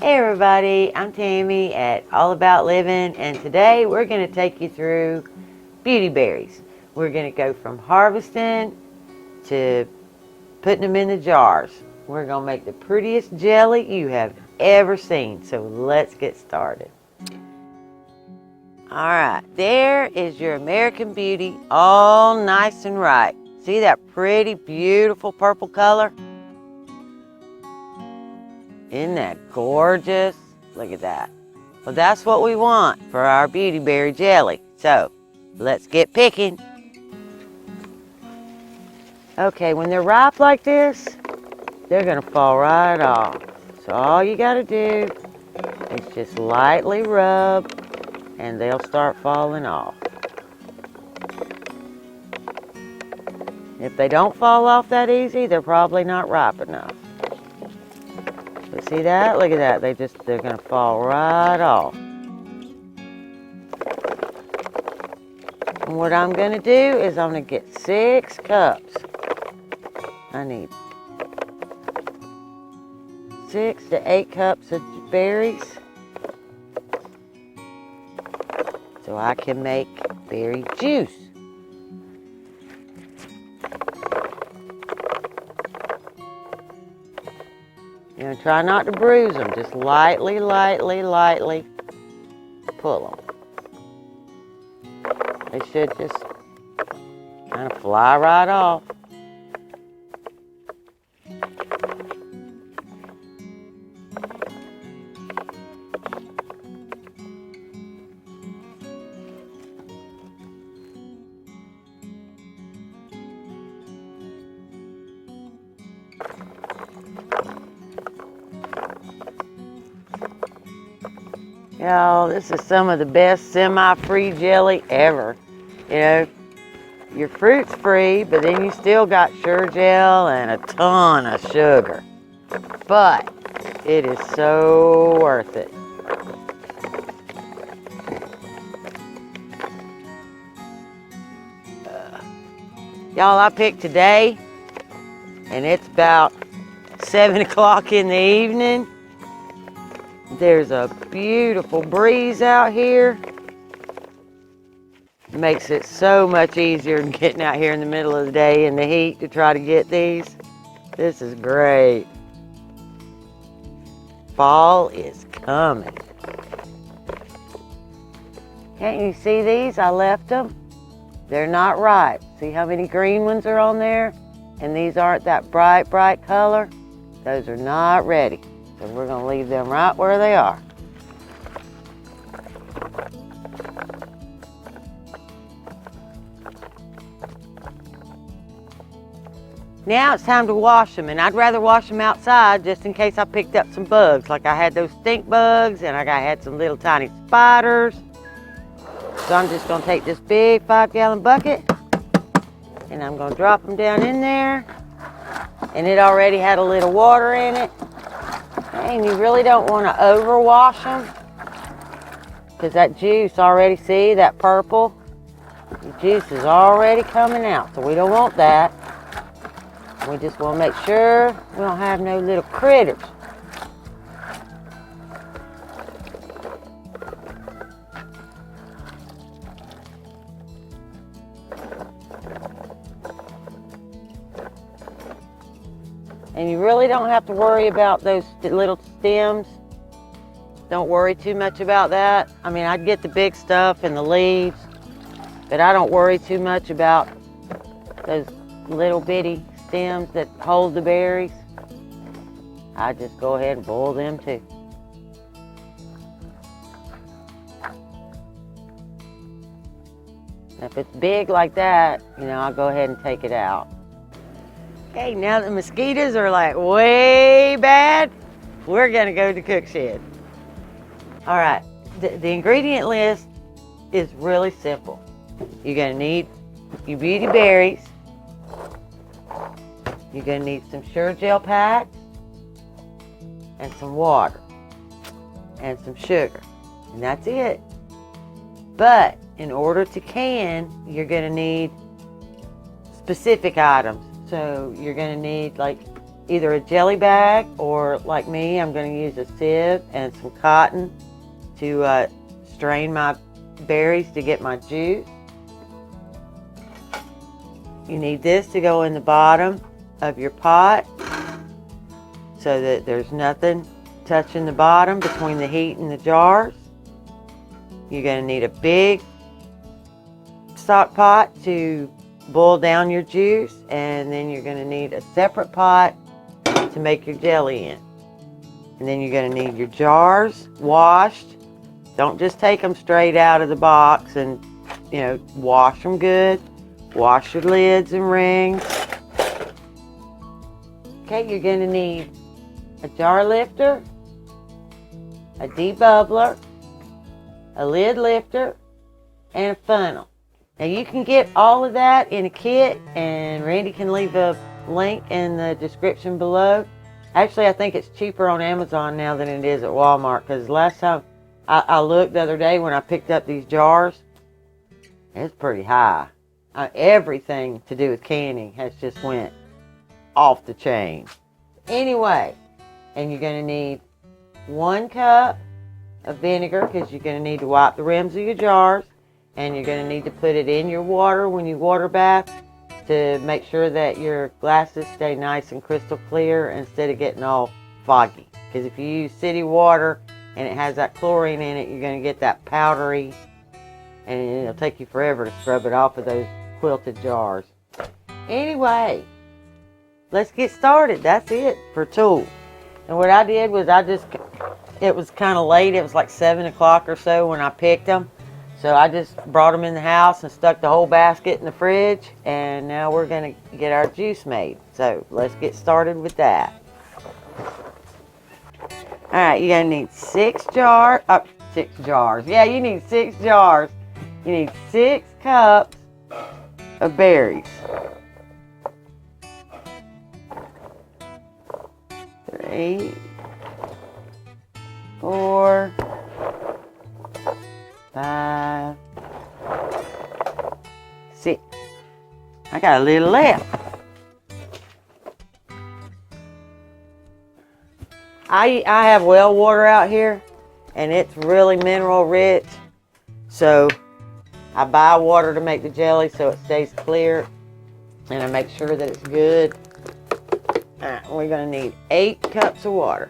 Hey everybody, I'm Tammy at All About Living, and today we're going to take you through beauty berries. We're going to go from harvesting to putting them in the jars. We're going to make the prettiest jelly you have ever seen, so let's get started. Alright, there is your American Beauty, all nice and ripe. See that pretty, beautiful purple color? Isn't that gorgeous? Look at that. Well, that's what we want for our beauty berry jelly. So, let's get picking. Okay, when they're ripe like this, they're gonna fall right off. So all you gotta do is just lightly rub and they'll start falling off. If they don't fall off that easy, they're probably not ripe enough. But see that? Look at that. They're gonna fall right off. And what I'm gonna do is I'm gonna get 6 cups. I need 6 to 8 cups of berries so I can make berry juice. You know, try not to bruise them. Just lightly, lightly, lightly pull them. They should just kind of fly right off. Y'all, this is some of the best semi-free jelly ever. You know, your fruit's free, but then you still got sugar gel and a ton of sugar. But it is so worth it. Y'all, I picked today, and it's about 7 o'clock in the evening. There's a beautiful breeze out here. It makes it so much easier than getting out here in the middle of the day in the heat to try to get these. This is great. Fall is coming. Can't you see these? I left them. They're not ripe. See how many green ones are on there? And these aren't that bright, bright color. Those are not ready. So we're going to leave them right where they are. Now it's time to wash them, and I'd rather wash them outside just in case I picked up some bugs. Like I had those stink bugs, and I had some little tiny spiders. So I'm just going to take this big 5-gallon bucket, and I'm going to drop them down in there. And it already had a little water in it. And you really don't want to overwash them because that juice already, see that purple? The juice is already coming out, so we don't want that. We just want to make sure we don't have no little critters. And you really don't have to worry about those little stems. Don't worry too much about that. I mean, I'd get the big stuff and the leaves, but I don't worry too much about those little bitty stems that hold the berries. I just go ahead and boil them too. If it's big like that, you know, I'll go ahead and take it out. Okay, now the mosquitoes are like way bad, we're gonna go to the cook shed. All right, the ingredient list is really simple. You're gonna need your beauty berries. You're gonna need some sugar gel packs and some water and some sugar, and that's it. But in order to can, you're gonna need specific items. So you're gonna need like either a jelly bag or, like me, I'm going to use a sieve and some cotton to strain my berries to get my juice. You need this to go in the bottom of your pot so that there's nothing touching the bottom between the heat and the jars. You're going to need a big stock pot to boil down your juice, and then you're going to need a separate pot to make your jelly in. And then you're going to need your jars washed. Don't just take them straight out of the box, and wash them good. Wash your lids and rings. Okay, you're going to need a jar lifter, a debubbler, a lid lifter, and a funnel. Now you can get all of that in a kit, and Randy can leave a link in the description below. Actually, I think it's cheaper on Amazon now than it is at Walmart, because last time I looked the other day when I picked up these jars, it's pretty high. Everything to do with canning has just went off the chain. Anyway, and you're going to need 1 cup of vinegar, because you're going to need to wipe the rims of your jars, and you're going to need to put it in your water when you water bath to make sure that your glasses stay nice and crystal clear instead of getting all foggy. Because if you use city water and it has that chlorine in it, you're going to get that powdery, and it'll take you forever to scrub it off of those quilted jars. Anyway, let's get started. That's it for tools. And what I did was it was kind of late. It was like 7 o'clock or so when I picked them. So I just brought them in the house and stuck the whole basket in the fridge. And now we're going to get our juice made. So let's get started with that. Alright, you're going to need 6 jars. Yeah, you need 6 jars. You need 6 cups of berries. 3, 4, 5, 6. I got a little left. I have well water out here, and it's really mineral rich. So I buy water to make the jelly so it stays clear, and I make sure that it's good. Alright, we're going to need 8 cups of water.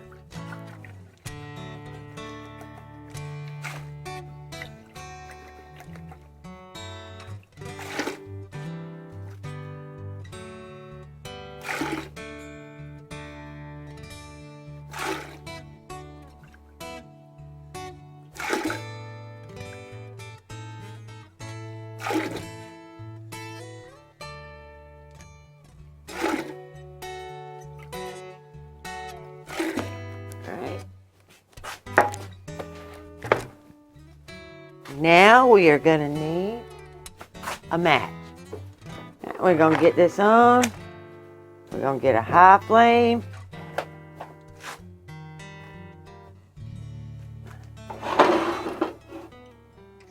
Now we are going to need a match. We're going to get this on. We're going to get a high flame.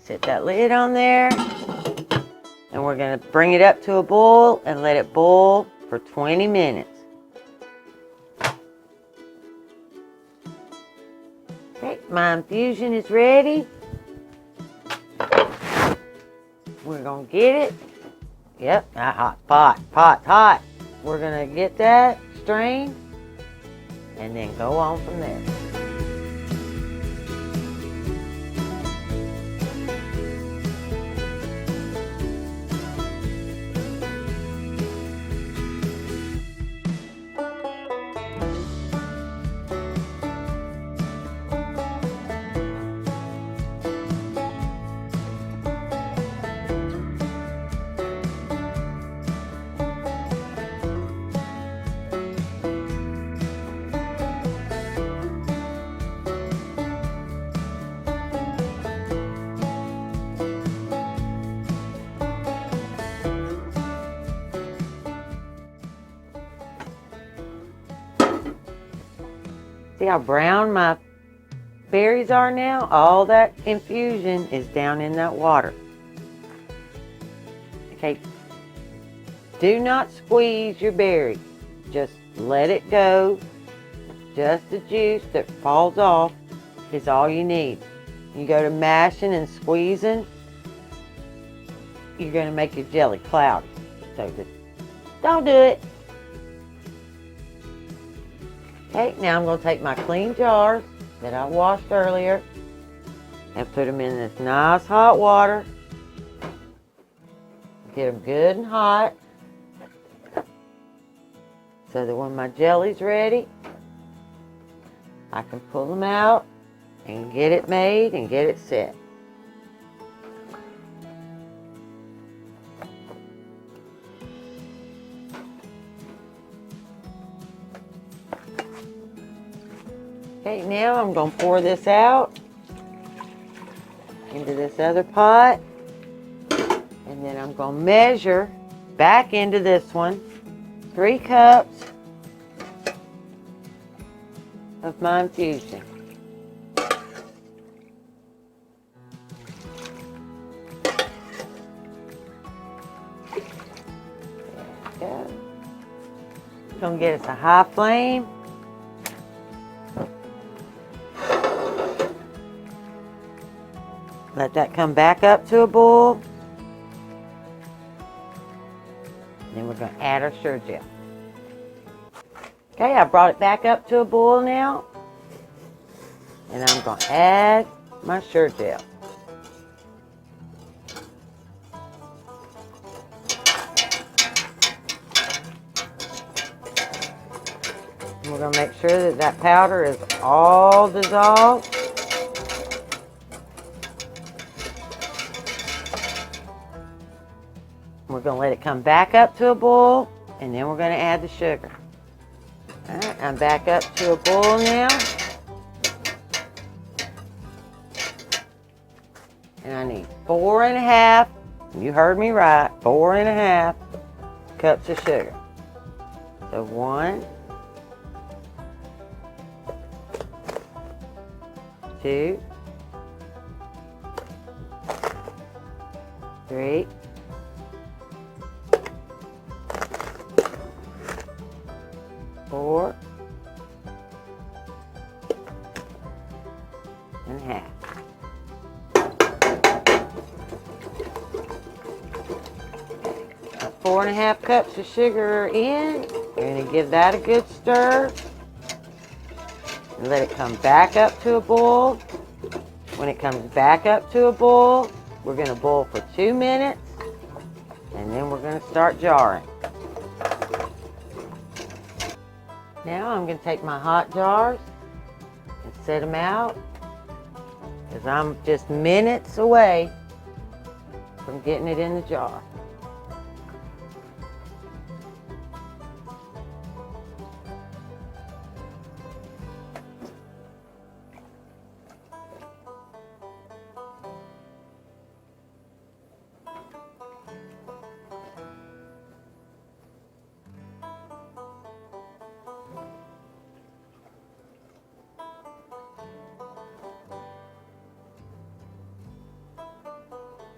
Set that lid on there. And we're going to bring it up to a boil and let it boil for 20 minutes. Okay, my infusion is ready. We're going to get it. Yep, hot, pot's hot. We're going to get that strained and then go on from there. See how brown my berries are now? All that infusion is down in that water. Okay, do not squeeze your berries. Just let it go. Just the juice that falls off is all you need. You go to mashing and squeezing, you're going to make your jelly cloudy. So just don't do it. Okay, now I'm going to take my clean jars that I washed earlier and put them in this nice hot water. Get them good and hot so that when my jelly's ready, I can pull them out and get it made and get it set. Okay, now I'm going to pour this out into this other pot, and then I'm going to measure back into this one 3 cups of my infusion. There we go. Gonna get us a high flame. Let that come back up to a boil. Then we're going to add our sugar gel. Okay, I brought it back up to a boil now. And I'm going to add my sugar gel. And we're going to make sure that that powder is all dissolved. We're going to let it come back up to a boil, and then we're going to add the sugar. All right, I'm back up to a boil now. And I need 4.5, you heard me right, 4.5 cups of sugar. So 1, 2, 3, 4.5. Got 4.5 cups of sugar in. You're going to give that a good stir. And let it come back up to a boil. When it comes back up to a boil, we're going to boil for 2 minutes. And then we're going to start jarring. Now I'm going to take my hot jars and set them out, because I'm just minutes away from getting it in the jar.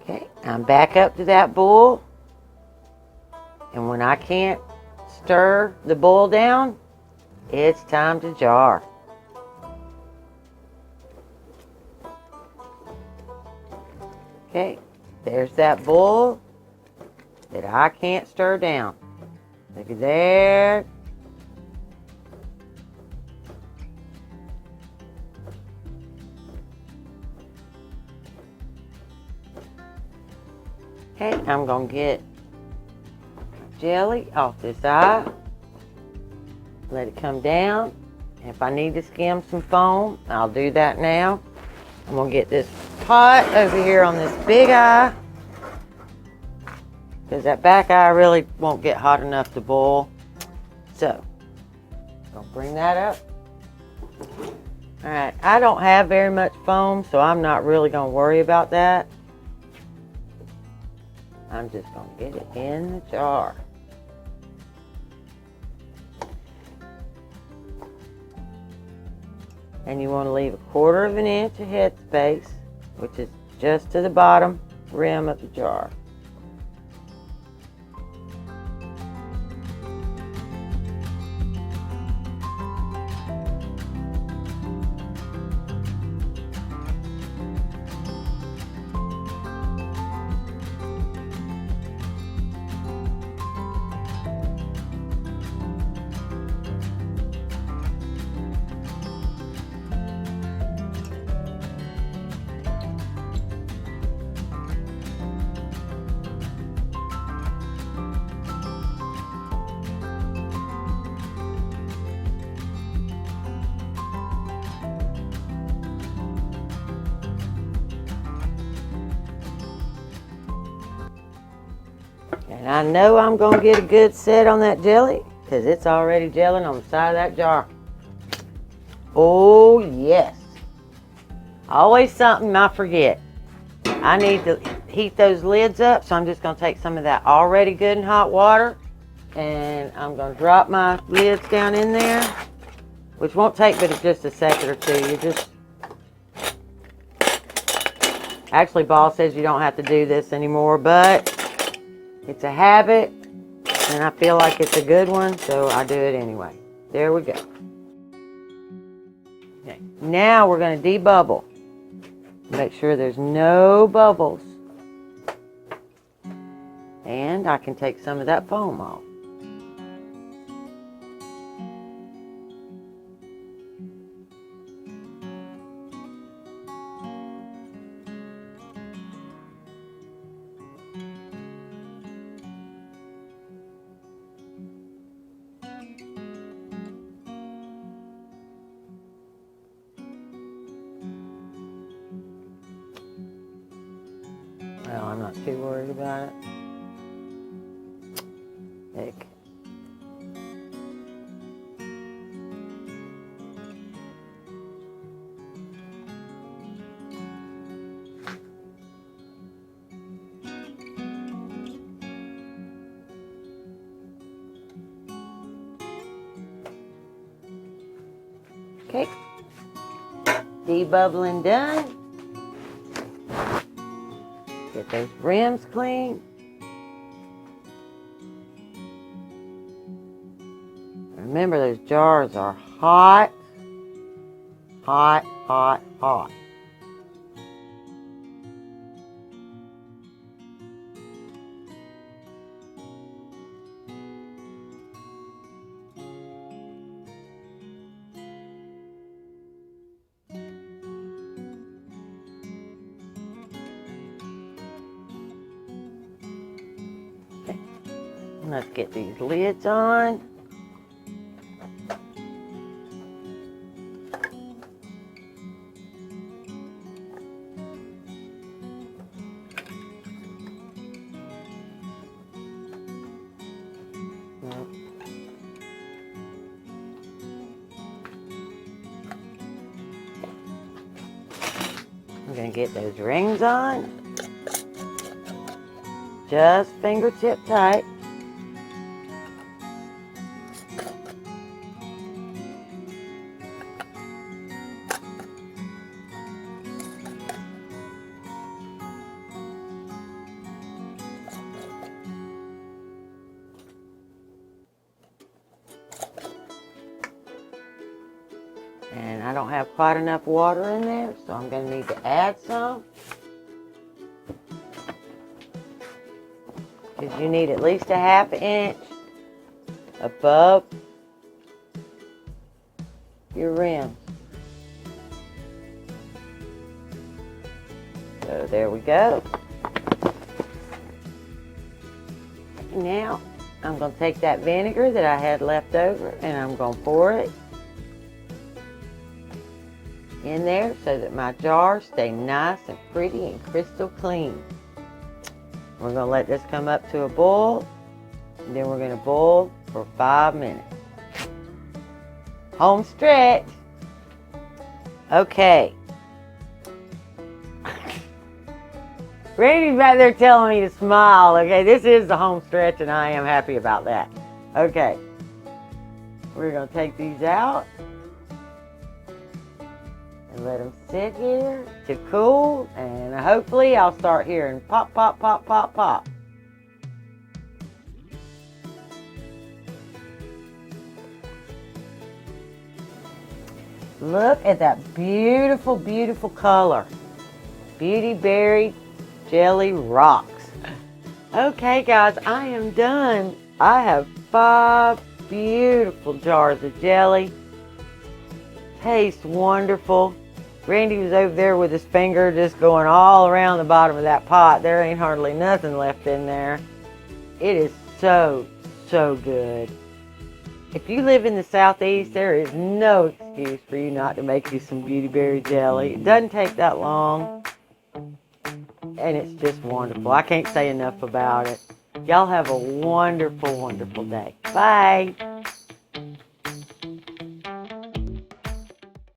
Okay, I'm back up to that boil, and when I can't stir the boil down, it's time to jar. Okay, there's that boil that I can't stir down. Look at there. Okay, I'm going to get jelly off this eye. Let it come down. If I need to skim some foam, I'll do that now. I'm going to get this pot over here on this big eye, because that back eye really won't get hot enough to boil. So, I'll bring that up. Alright, I don't have very much foam, so I'm not really going to worry about that. I'm just going to get it in the jar. And you want to leave 1/4 of an inch of head space, which is just to the bottom rim of the jar. And I know I'm going to get a good set on that jelly because it's already gelling on the side of that jar. Oh, yes. Always something I forget. I need to heat those lids up, so I'm just going to take some of that already good and hot water, and I'm going to drop my lids down in there, which won't take but just a second or two. You just... Actually, Ball says you don't have to do this anymore, but it's a habit, and I feel like it's a good one, so I do it anyway. There we go. Okay. Now we're going to debubble. Make sure there's no bubbles. And I can take some of that foam off. Well, I'm not too worried about it. Heck. Okay. Debubbling done. Get those rims clean. Remember, those jars are hot, hot, hot, hot. Okay. Let's get these lids on. I'm going to get those rings on, just fingertip tight. And I don't have quite enough water in there, so I'm going to need to add some. Because you need at least a ½ inch above your rim. So there we go. Now I'm going to take that vinegar that I had left over and I'm going to pour it in there so that my jars stay nice and pretty and crystal clean. We're going to let this come up to a boil, and then we're going to boil for 5 minutes. Home stretch. Okay. Randy's back there telling me to smile. Okay, this is the home stretch, and I am happy about that. Okay. We're going to take these out and let them sit here to cool, and hopefully I'll start hearing pop, pop, pop, pop, pop. Look at that beautiful, beautiful color. Beautyberry jelly rocks. Okay guys, I am done. I have 5 beautiful jars of jelly. Tastes wonderful. Randy was over there with his finger just going all around the bottom of that pot. There ain't hardly nothing left in there. It is so, so good. If you live in the Southeast, there is no excuse for you not to make you some Beautyberry jelly. It doesn't take that long. And it's just wonderful. I can't say enough about it. Y'all have a wonderful, wonderful day. Bye.